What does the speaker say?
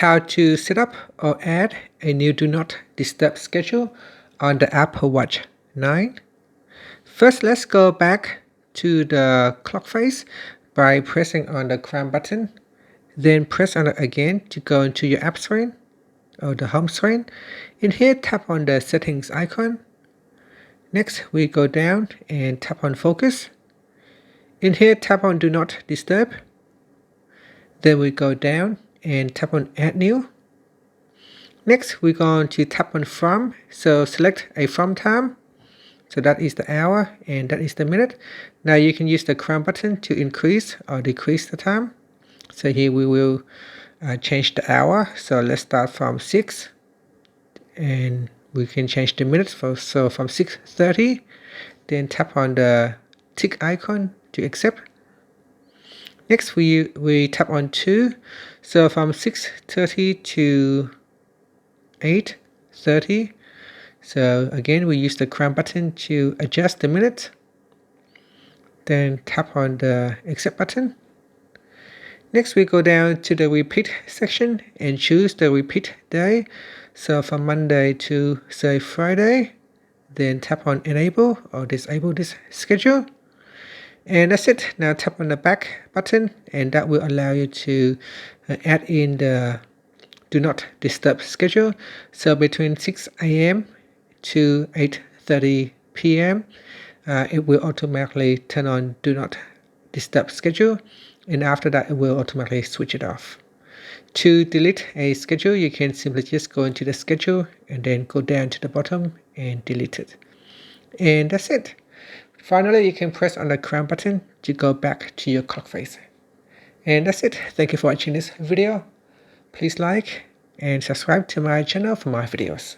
how to set up or add a new Do Not Disturb schedule on the Apple Watch 9. First, let's go back to the clock face by pressing on the Crown button. Then press on it again to go into your app screen or the home screen. In here, tap on the settings icon. Next, we go down and tap on focus. In here, tap on Do Not Disturb. Then we go down and tap on add new. Next, we're going to tap on from. So select a from time. So that is the hour and that is the minute. Now you can use the crown button to increase or decrease the time. So here we will change the hour. So let's start from 6 and we can change the minutes. So from 6:30, then tap on the tick icon to accept. Next we tap on 2. So from 6:30 to 8:30. So again, we use the crown button to adjust the minute. Then tap on the accept button. Next, we go down to the repeat section and choose the repeat day. So from Monday to say Friday, then tap on enable or disable this schedule. And that's it. Now tap on the back button and that will allow you to add in the Do Not Disturb schedule. So between 6 a.m. to 8:30 p.m. It will automatically turn on Do Not Disturb schedule, and after that it will automatically switch it off. To delete a schedule, you can simply just go into the schedule and then go down to the bottom and delete it. And that's it. Finally, you can press on the crown button to go back to your clock face. And that's it. Thank you for watching this video. Please like and subscribe to my channel for more videos.